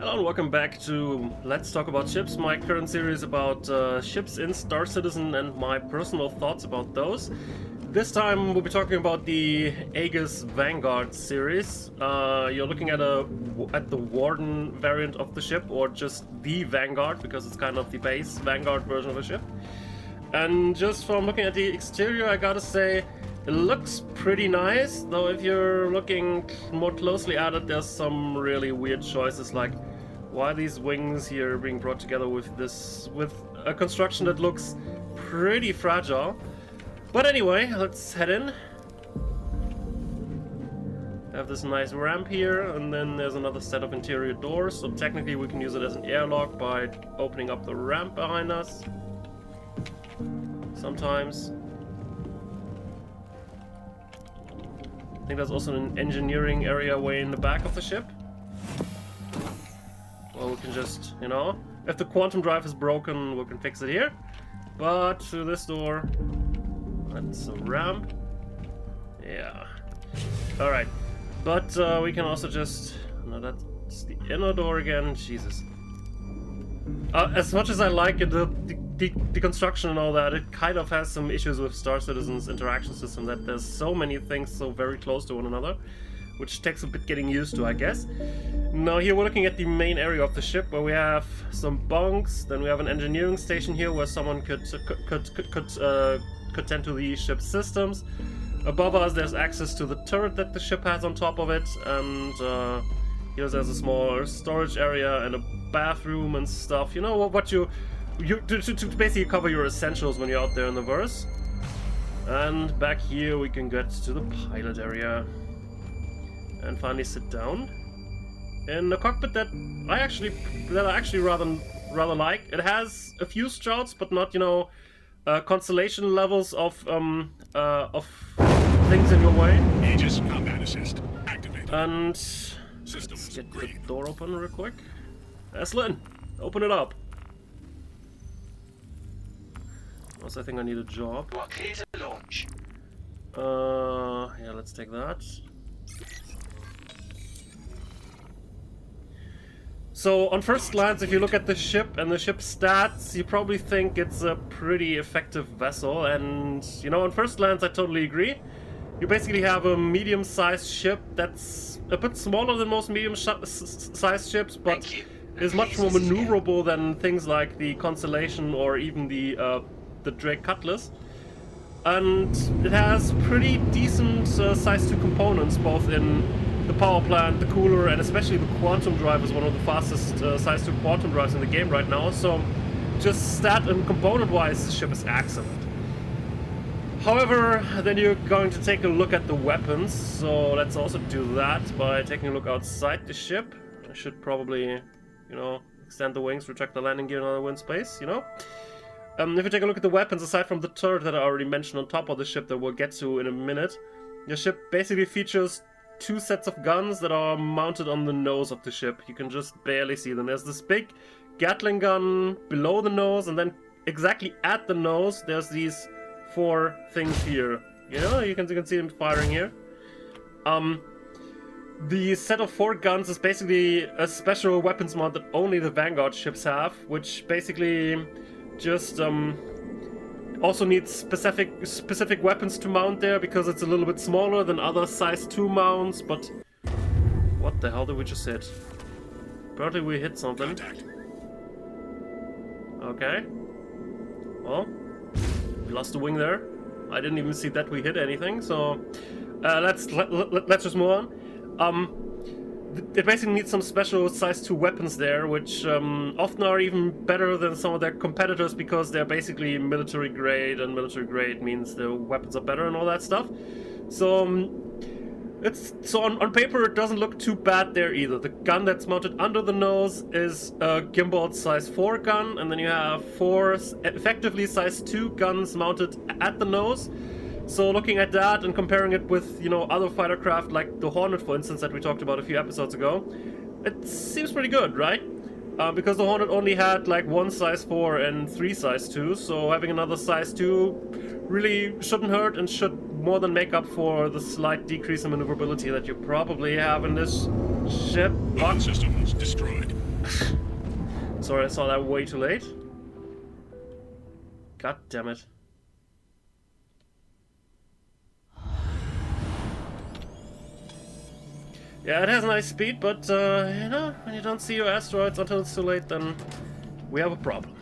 Hello and welcome back to Let's Talk About Ships, my current series about ships in Star Citizen and my personal thoughts about those. This time we'll be talking about the Aegis Vanguard series. You're looking at the Warden variant of the ship, or just the Vanguard, because it's kind of the base Vanguard version of the ship. And just from looking at the exterior, I gotta say, it looks pretty nice, though if you're looking more closely at it, there's some really weird choices, like why these wings here being brought together with a construction that looks pretty fragile. But anyway, let's head in. I have this nice ramp here, and then there's another set of interior doors, so technically we can use it as an airlock by opening up the ramp behind us. Sometimes. I think there's also an engineering area way in the back of the ship. Well, we can just, you know, if the quantum drive is broken, we can fix it here. But through this door, that's a ramp. Yeah. Alright. But we can also just, no, that's the inner door again. Jesus. As much as I like it, the construction and all that, it kind of has some issues with Star Citizen's interaction system, that there's so many things so very close to one another, which takes a bit getting used to, I guess. Now here we're looking at the main area of the ship, where we have some bunks, then we have an engineering station here where someone could tend to the ship's systems. Above us there's access to the turret that the ship has on top of it, and here there's a small storage area and a bathroom and stuff. You know what to basically cover your essentials when you're out there in the verse. And back here we can get to the pilot area and finally sit down in the cockpit that I actually rather like. It has a few strats, but not, you know, constellation levels of things in your way. Aegis combat assist activated. And let's get the door open real quick. Eslin, open it up. Also, I think I need a job. You are clear to launch. Yeah, let's take that. So, on first glance, if you look at the ship and the ship's stats, you probably think it's a pretty effective vessel, and, you know, on first glance, I totally agree. You basically have a medium-sized ship that's a bit smaller than most medium-sized ships, but is much more maneuverable than things like the Constellation or even the Drake Cutlass. And it has pretty decent size 2 components, both in the power plant, the cooler, and especially the quantum drive is one of the fastest size 2 quantum drives in the game right now. So just stat and component wise, the ship is excellent. However, then you're going to take a look at the weapons, so let's also do that by taking a look outside the ship. I should probably, you know, extend the wings, retract the landing gear, and other wind space, you know. If you take a look at the weapons, aside from the turret that I already mentioned on top of the ship that we'll get to in a minute, your ship basically features 2 sets of guns that are mounted on the nose of the ship. You can just barely see them. There's this big Gatling gun below the nose, and then exactly at the nose there's these 4 things here. You know, you can see them firing here. The set of 4 guns is basically a special weapons mount that only the Vanguard ships have, which basically just also needs specific weapons to mount there, because it's a little bit smaller than other size 2 mounts. But what the hell did we just hit? Apparently we hit something. Contact. Okay. Well, we lost a wing there. I didn't even see that we hit anything. So let's just move on. It basically needs some special size 2 weapons there, which often are even better than some of their competitors, because they're basically military grade, and military grade means the weapons are better and all that stuff. So on paper it doesn't look too bad there either. The gun that's mounted under the nose is a gimbal size 4 gun, and then you have 4 effectively size 2 guns mounted at the nose. So looking at that and comparing it with, you know, other fighter craft like the Hornet, for instance, that we talked about a few episodes ago, it seems pretty good, right? Because the Hornet only had like 1 size 4 and 3 size 2, so having another size 2 really shouldn't hurt and should more than make up for the slight decrease in maneuverability that you probably have in this ship. All systems destroyed. Sorry, I saw that way too late. God damn it. Yeah, it has nice speed, but, you know, when you don't see your asteroids until it's too late, then we have a problem.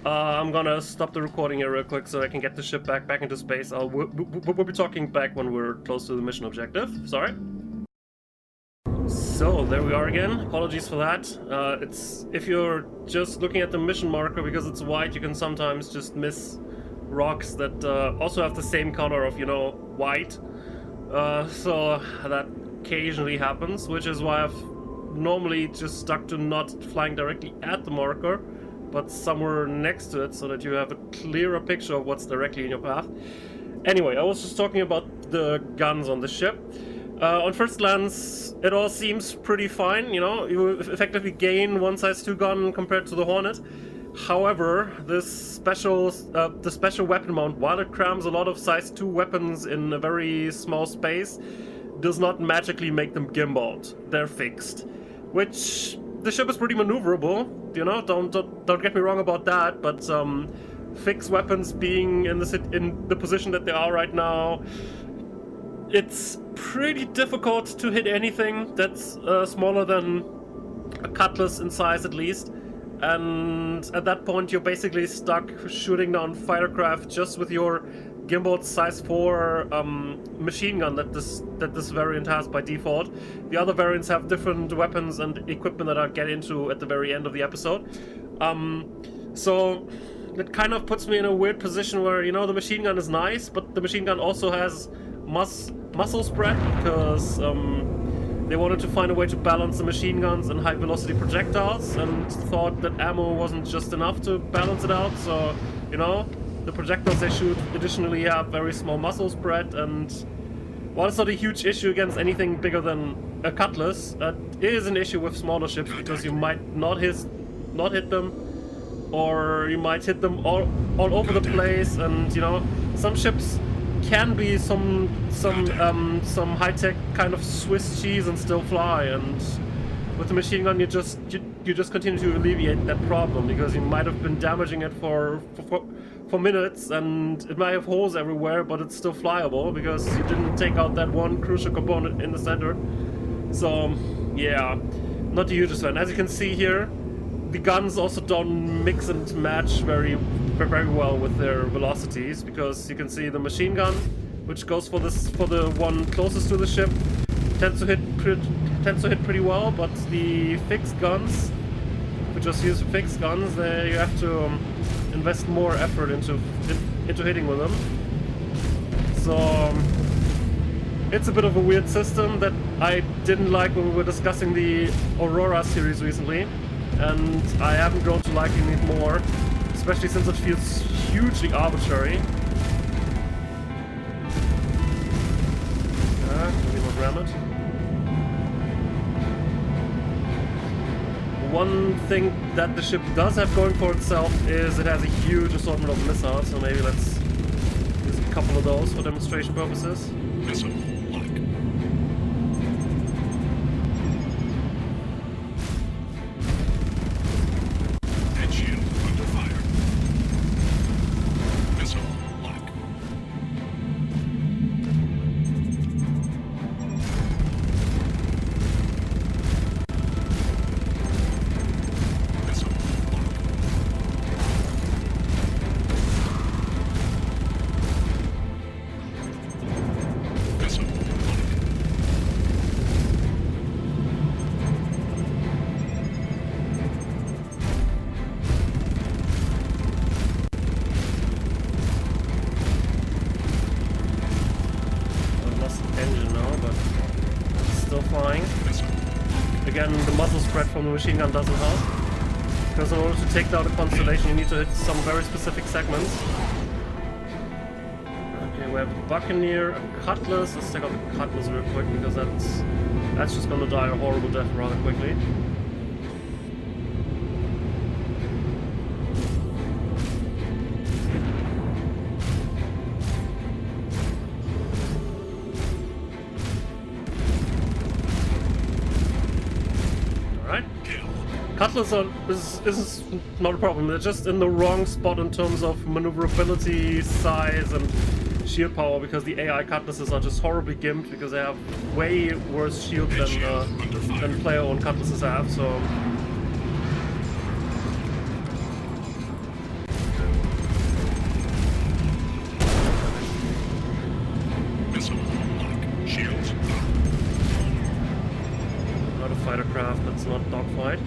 I'm gonna stop the recording here real quick so I can get the ship back into space. We'll be talking back when we're close to the mission objective. Sorry. So, there we are again. Apologies for that. If you're just looking at the mission marker because it's white, you can sometimes just miss rocks that also have the same color of, you know, white. So that occasionally happens, which is why I've normally just stuck to not flying directly at the marker, but somewhere next to it so that you have a clearer picture of what's directly in your path. Anyway, I was just talking about the guns on the ship. On first glance, it all seems pretty fine, you know, you effectively gain one size 2 gun compared to the Hornet. However, this the special weapon mount, while it crams a lot of size 2 weapons in a very small space, does not magically make them gimbaled. They're fixed. Which, the ship is pretty maneuverable, you know, don't get me wrong about that, but fixed weapons being in the position that they are right now, it's pretty difficult to hit anything that's smaller than a cutlass in size at least. And at that point you're basically stuck shooting down firecraft just with your gimbaled size 4 machine gun that this variant has by default. The other variants have different weapons and equipment that I'll get into at the very end of the episode. So it kind of puts me in a weird position where, you know, the machine gun is nice, but the machine gun also has muscle spread because they wanted to find a way to balance the machine guns and high velocity projectiles and thought that ammo wasn't just enough to balance it out. So, you know, the projectiles they shoot additionally have very small muscle spread, and while it's not a huge issue against anything bigger than a cutlass, it is an issue with smaller ships because you might not hit them, or you might hit them all over the place, and, you know, some ships can be some high-tech kind of Swiss cheese and still fly, and with the machine gun you just continue to alleviate that problem because you might have been damaging it for minutes and it might have holes everywhere, but it's still flyable because you didn't take out that one crucial component in the center. So yeah, not the hugest fan. As you can see here, the guns also don't mix and match very well with their velocities, because you can see the machine gun, which goes for the one closest to the ship, tends to hit pretty well, but the fixed guns, if we just use fixed guns, you have to invest more effort into hitting with them. So it's a bit of a weird system that I didn't like when we were discussing the Aurora series recently, and I haven't grown to liking it more, especially since it feels hugely arbitrary. Maybe not ram it. One thing that the ship does have going for itself is it has a huge assortment of missiles, so maybe let's use a couple of those for demonstration purposes. Missile lock. Head shield under fire. Missile lock. Missile lock. Missile lock. I've lost the engine now, but it's still flying. Missile. Again, the muzzle spread from the machine gun doesn't help, because in order to take down a constellation you need to hit some very specific segments. Okay, we have a Buccaneer, a Cutlass. Let's take out the Cutlass real quick, because that's just gonna die a horrible death rather quickly. Alright. Kill. Cutlass is not a problem. They're just in the wrong spot in terms of maneuverability, size, and shield power, because the AI cutlasses are just horribly gimped because they have way worse shield than player-owned cutlasses have. So Missile lock. Shields up. not a fighter craft. Let's not dogfight.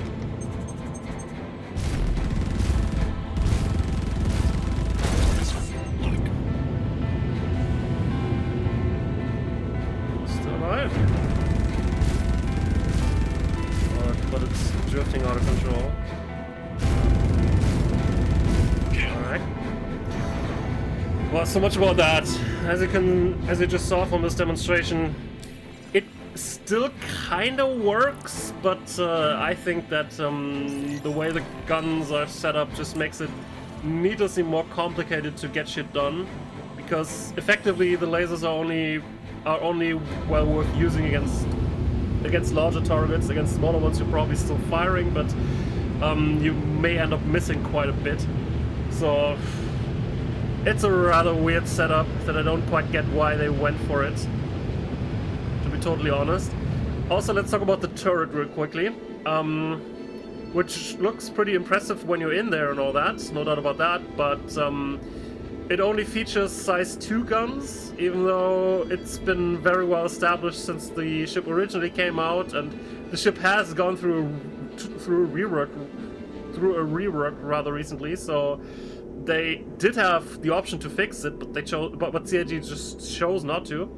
But it's drifting out of control. Alright. Well, so much about that. As you just saw from this demonstration, it still kind of works, but I think that the way the guns are set up just makes it needlessly more complicated to get shit done, because effectively the lasers are only well worth using against larger targets. Against smaller ones you're probably still firing, but you may end up missing quite a bit. So it's a rather weird setup that I don't quite get why they went for it, to be totally honest. Also, let's talk about the turret real quickly, which looks pretty impressive when you're in there and all that, no doubt about that, but it only features size 2 guns, even though it's been very well established since the ship originally came out, and the ship has gone through a rework rather recently. So they did have the option to fix it, but CIG just chose not to.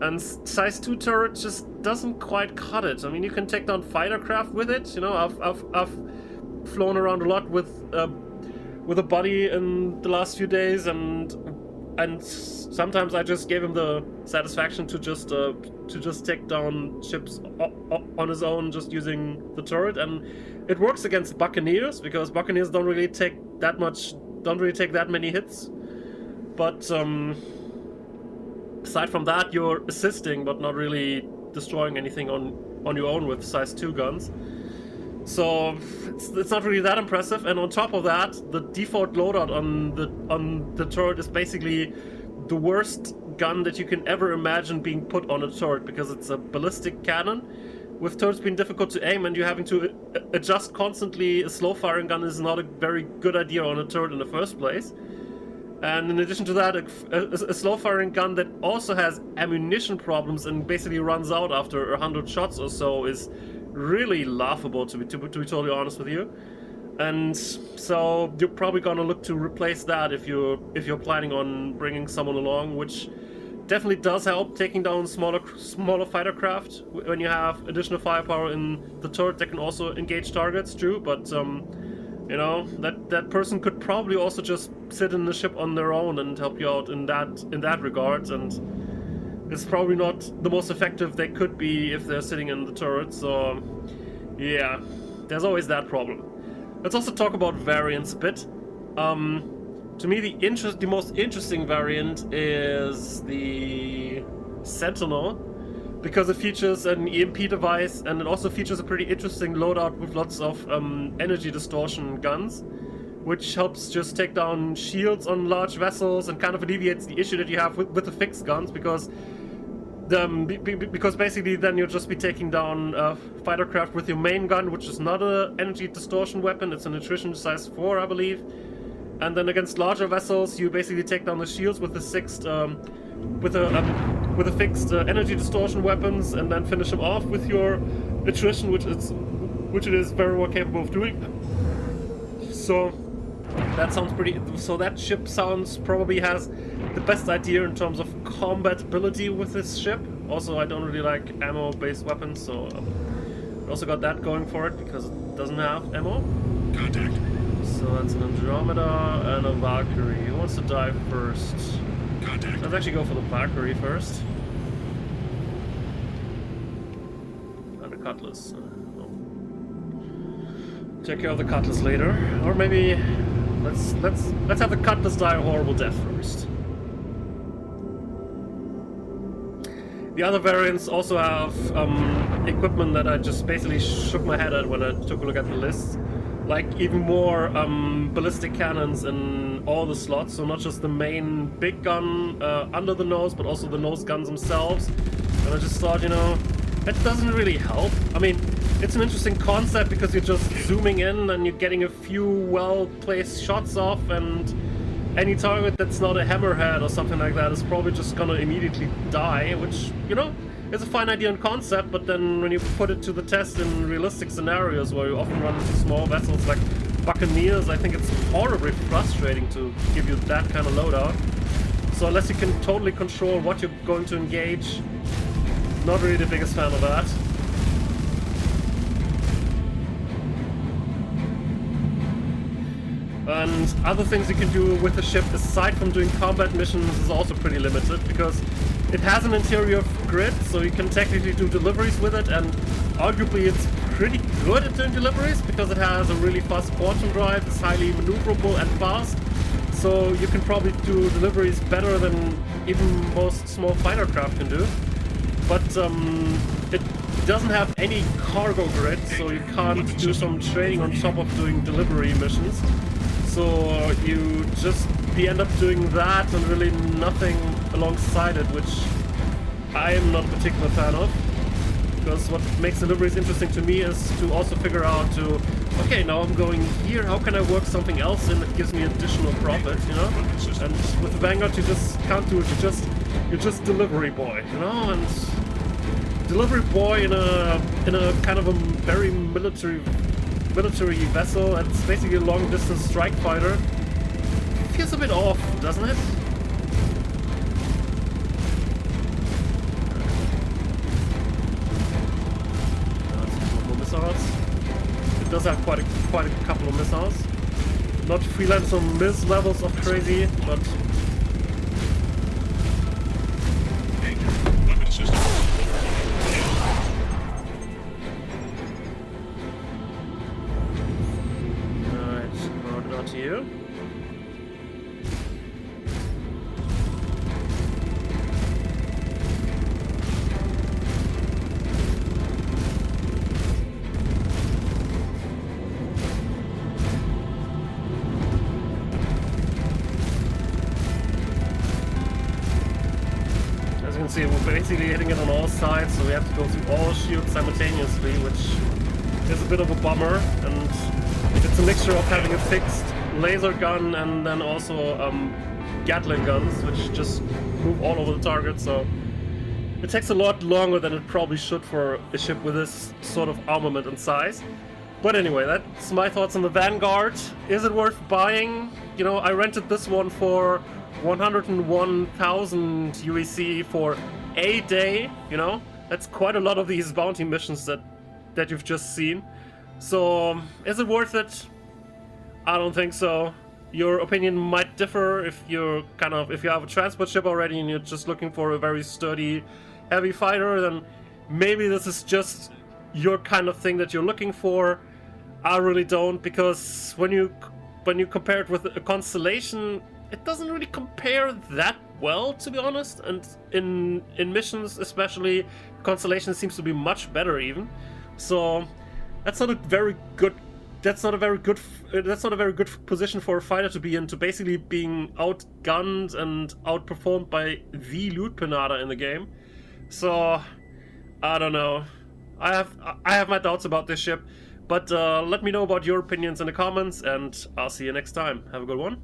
And size 2 turret just doesn't quite cut it. I mean, you can take down fighter craft with it. You know, I've flown around a lot with a buddy in the last few days, and sometimes I just gave him the satisfaction to just take down ships on his own, just using the turret, and it works against Buccaneers because Buccaneers don't really take that many hits. But aside from that, you're assisting but not really destroying anything on your own with size 2 guns. So it's not really that impressive, and on top of that, the default loadout on the turret is basically the worst gun that you can ever imagine being put on a turret, because it's a ballistic cannon. With turrets being difficult to aim and you having to adjust constantly, a slow firing gun is not a very good idea on a turret in the first place. And in addition to that, a slow firing gun that also has ammunition problems and basically runs out after 100 shots or so is really laughable, to be totally honest with you. And so you're probably gonna look to replace that if you're planning on bringing someone along, which definitely does help taking down smaller fighter craft when you have additional firepower in the turret that can also engage targets. True, but you know, that person could probably also just sit in the ship on their own and help you out in that regard, and it's probably not the most effective they could be if they're sitting in the turret. So yeah, there's always that problem. Let's also talk about variants a bit. To me, the most interesting variant is the Sentinel, because it features an EMP device, and it also features a pretty interesting loadout with lots of energy distortion guns, which helps just take down shields on large vessels and kind of alleviates the issue that you have with the fixed guns, because basically then you'll just be taking down fighter craft with your main gun, which is not an energy distortion weapon. It's an attrition size 4, I believe. And then against larger vessels, you basically take down the shields with the fixed energy distortion weapons, and then finish them off with your attrition, which it is very well capable of doing. So that sounds pretty. So that ship probably has the best idea in terms of combatability with this ship. Also, I don't really like ammo-based weapons, so it also got that going for it because it doesn't have ammo. Contact. So that's an Andromeda and a Valkyrie. Who wants to dive first? Contact. Let's actually go for the Valkyrie first. And a Cutlass. No. Take care of the Cutlass later, or maybe let's have the Cutlass die a horrible death first. The other variants also have equipment that I just basically shook my head at when I took a look at the list. Like even more ballistic cannons in all the slots, so not just the main big gun under the nose, but also the nose guns themselves. And I just thought, you know, that doesn't really help. I mean, it's an interesting concept because you're just zooming in and you're getting a few well-placed shots off, and any target that's not a hammerhead or something like that is probably just gonna immediately die, which, you know, is a fine idea and concept, but then when you put it to the test in realistic scenarios where you often run into small vessels like Buccaneers, I think it's horribly frustrating to give you that kind of loadout. So unless you can totally control what you're going to engage, not really the biggest fan of that. And other things you can do with the ship aside from doing combat missions is also pretty limited, because it has an interior grid, so you can technically do deliveries with it, and arguably it's pretty good at doing deliveries because it has a really fast quantum drive, it's highly maneuverable and fast, so you can probably do deliveries better than even most small fighter craft can do. But it doesn't have any cargo grid, so you can't do some trading on top of doing delivery missions. So you just end up doing that and really nothing alongside it, which I am not a particular fan of. Because what makes deliveries interesting to me is to also figure out okay, now I'm going here, how can I work something else in that gives me additional profit, you know? And with the Vanguard you just can't do it, you're just delivery boy, you know? And delivery boy in a kind of a very military vessel, and it's basically a long-distance strike fighter. Feels a bit off, doesn't it? More missiles. It does have quite a couple of missiles. Not freelancer miss levels of crazy, but Weapon system. to you. As you can see, we're basically hitting it on all sides, so we have to go through all shields simultaneously, which is a bit of a bummer, and it's a mixture of having a fixed laser gun and then also Gatling guns, which just move all over the target, so it takes a lot longer than it probably should for a ship with this sort of armament and size. But anyway, that's my thoughts on the Vanguard. Is it worth buying? You know, I rented this one for 101,000 UEC for a day, you know? That's quite a lot of these bounty missions that you've just seen. So, is it worth it? I don't think so. Your opinion might differ if you have a transport ship already and you're just looking for a very sturdy, heavy fighter, then maybe this is just your kind of thing that you're looking for. I really don't, because when you compare it with a Constellation, it doesn't really compare that well, to be honest. And in missions especially, Constellation seems to be much better even. So that's not a very good position for a fighter to be in, to basically being outgunned and outperformed by the loot pinata in the game. So I don't know. I have my doubts about this ship, but let me know about your opinions in the comments, and I'll see you next time. Have a good one.